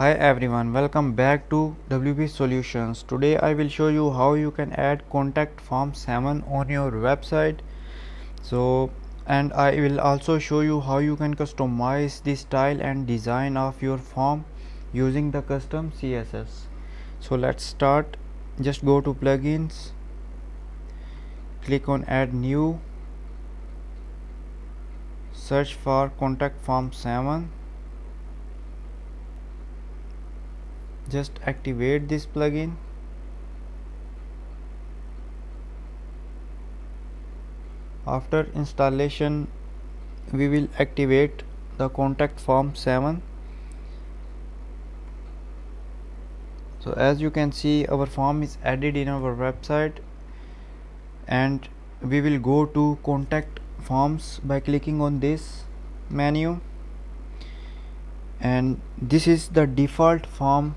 Hi everyone, welcome back to WP Solutions. Today I will show you how you can add contact form 7 on your website. And I will also show you how you can customize the style and design of your form using the custom CSS. So let's start. Just go to plugins, click on add new, search for contact form 7. Just activate this plugin. After installation, we will activate the contact form 7. So as you can see, our form is added in our website, and we will go to contact forms by clicking on this menu, and this is the default form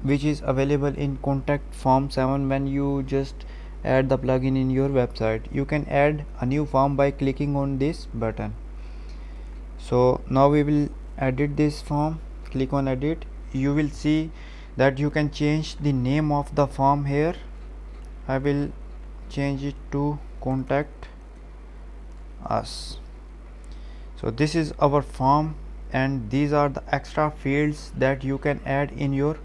which is available in contact form 7. When you just add the plugin in your website, you can add a new form by clicking on this button. So now we will edit this form. Click on edit. You will see that you can change the name of the form here. I will change it to contact us. So this is our form, and these are the extra fields that you can add in your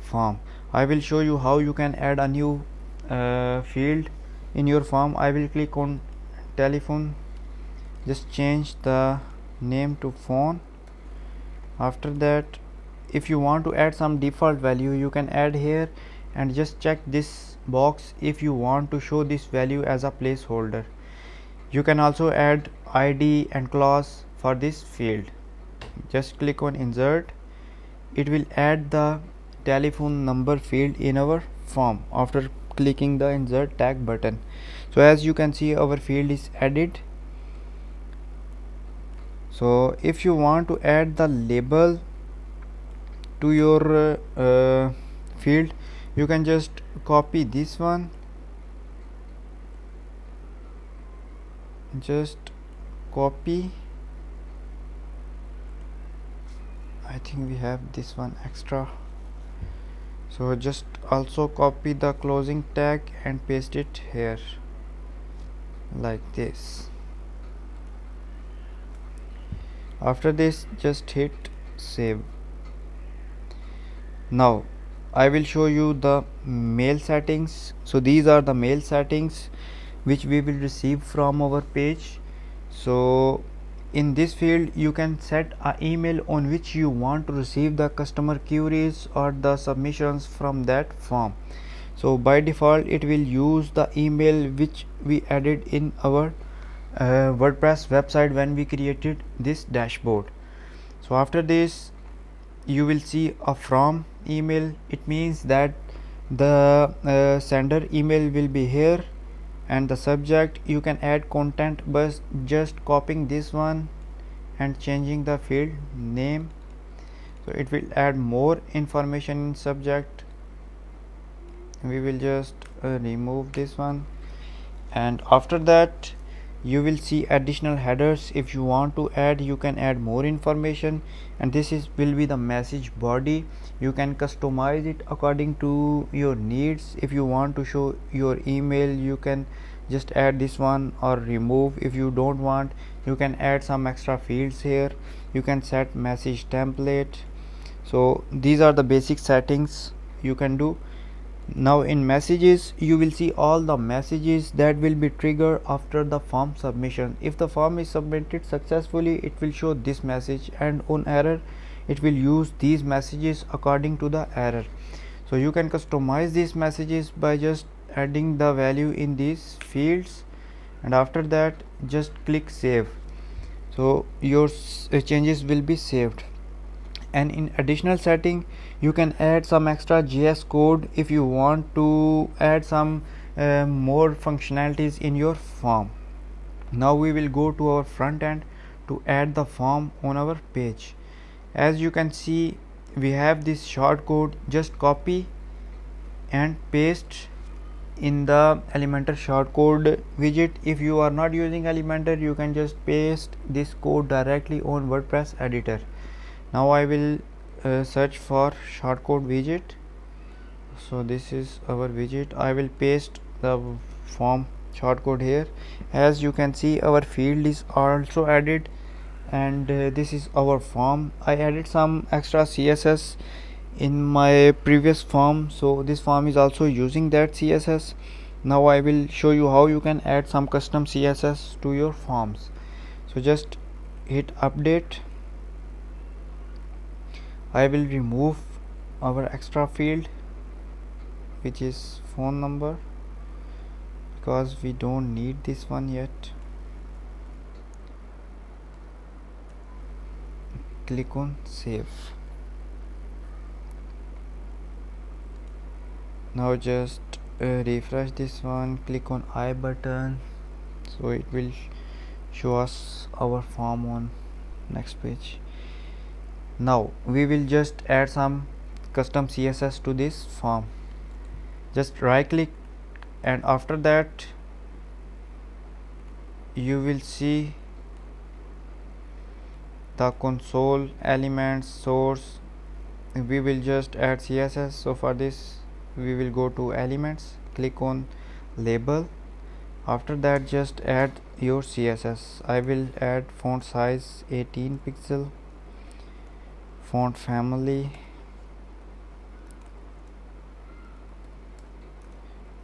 form. I will show you how you can add a new field in your form. I will click on telephone, just change the name to phone. After that, if you want to add some default value, you can add here, and just check this box if you want to show this value as a placeholder. You can also add ID and clause for this field. Just click on insert. It will add the telephone number field in our form after clicking the insert tag button. So as you can see, our field is added. So if you want to add the label to your field, you can just copy this one, just copy. I think we have this one extra, so just also copy the closing tag and paste it here like this. After this, just hit save. Now I will show you the mail settings. So these are the mail settings which we will receive from our page. So in this field, you can set an email on which you want to receive the customer queries or the submissions from that form. So by default, it will use the email which we added in our WordPress website when we created this dashboard. So after this, you will see a from email. It means that the sender email will be here, and the subject you can add content by just copying this one and changing the field name. So it will add more information in subject. We will just remove this one, and after that you will see additional headers. If you want to add, you can add more information, and this will be the message body. You can customize it according to your needs. If you want to show your email, you can just add this one or remove. If you don't want, you can add some extra fields here. You can set message template. So these are the basic settings you can do. Now in messages, you will see all the messages that will be triggered after the form submission. If the form is submitted successfully, it will show this message, and on error, it will use these messages according to the error. So you can customize these messages by just adding the value in these fields, and after that just click save. So your changes will be saved. And in additional setting, you can add some extra JS code if you want to add some more functionalities in your form. Now we will go to our front end to add the form on our page. As you can see, we have this short code. Just copy and paste in the Elementor shortcode widget. If you are not using Elementor, you can just paste this code directly on WordPress editor. Now I will search for shortcode widget. So this is our widget. I will paste the form shortcode here. As you can see, our field is also added, and this is our form. I added some extra css in my previous form, so this form is also using that css. Now I will show you how you can add some custom css to your forms. So just hit update. I will remove our extra field, which is phone number, because we don't need this one yet. Click on save. Now just refresh this one, click on I button, so it will show us our form on next page. Now we will just add some custom css to this form. Just right click, and after that you will see the console, elements, source. We will just add css. So for this we will go to elements, click on label. After that just add your css. I will add font size 18 pixel, font family,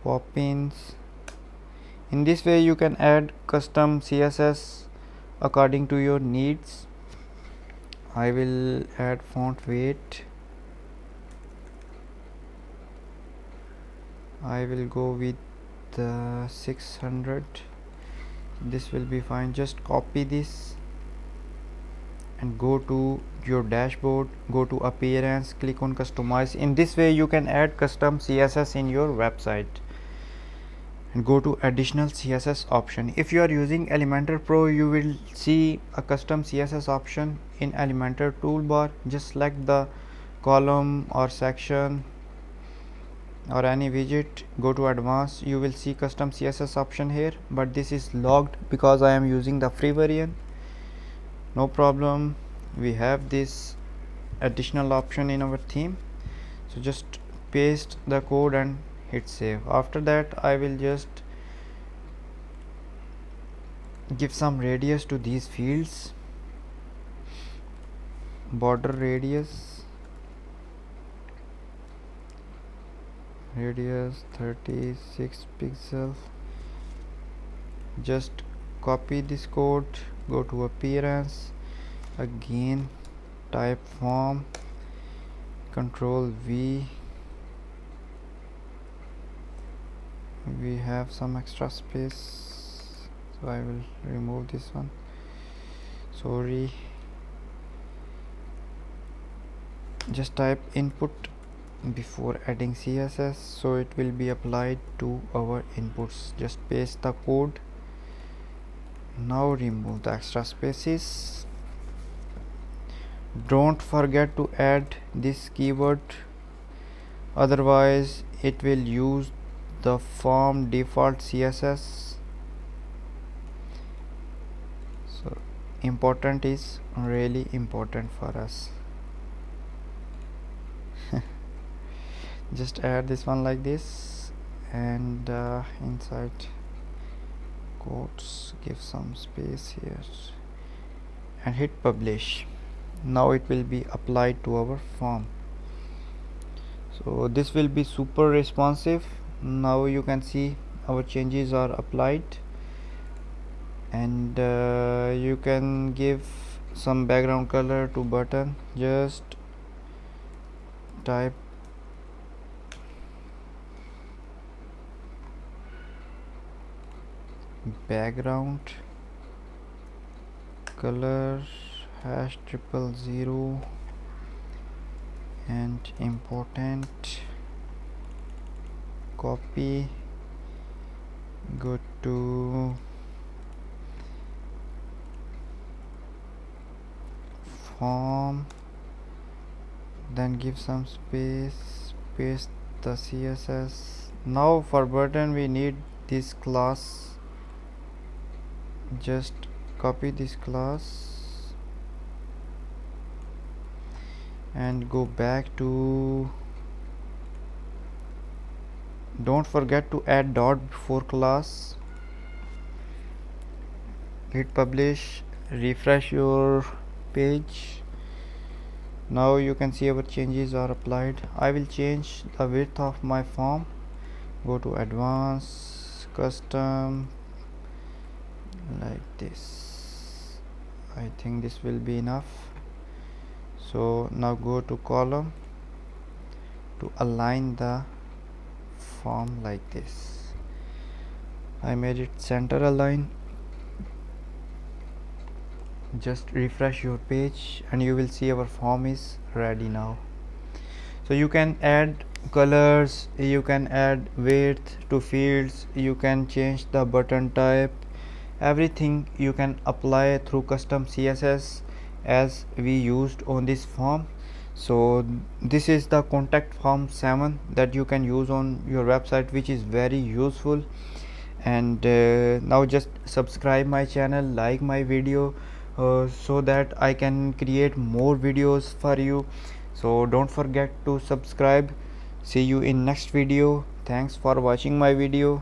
pop-ins. In this way you can add custom css according to your needs. I will add font weight. I will go with 600. This will be fine. Just copy this and go to your dashboard, go to appearance, click on customize. In this way you can add custom css in your website, and go to additional css option. If you are using Elementor Pro, you will see a custom css option in Elementor toolbar. Just select the column or section or any widget, go to advanced. You will see custom css option here, but this is logged because I am using the free version. No problem, we have this additional option in our theme. So just paste the code and hit save. After that I will just give some radius to these fields. Border radius 36 pixel. Just copy this code, go to appearance, again type form, control V. We have some extra space, so I will remove this one, sorry. Just type input before adding css, so it will be applied to our inputs. Just paste the code. Now remove the extra spaces. Don't forget to add this keyword, otherwise it will use the form default css. So important is really important for us. Just add this one like this, and inside quotes give some space here and hit publish. Now it will be applied to our form. So this will be super responsive. Now you can see our changes are applied, and you can give some background color to button. Just type background color #000 and important. Copy, go to form, then give some space, paste the css. Now for button we need this class. Just copy this class and go back to, don't forget to add dot before class. Hit publish, refresh your page. Now you can see our changes are applied. I will change the width of my form. Go to advanced, custom, like this. I think this will be enough. So now go to column to align the form like this. I made it center align. Just refresh your page and you will see our form is ready now. So you can add colors, you can add width to fields, you can change the button type, everything you can apply through custom css as we used on this form. So this is the contact form 7 that you can use on your website, which is very useful. And now just subscribe my channel, like my video, so that I can create more videos for you. So don't forget to subscribe. See you in next video. Thanks for watching my video.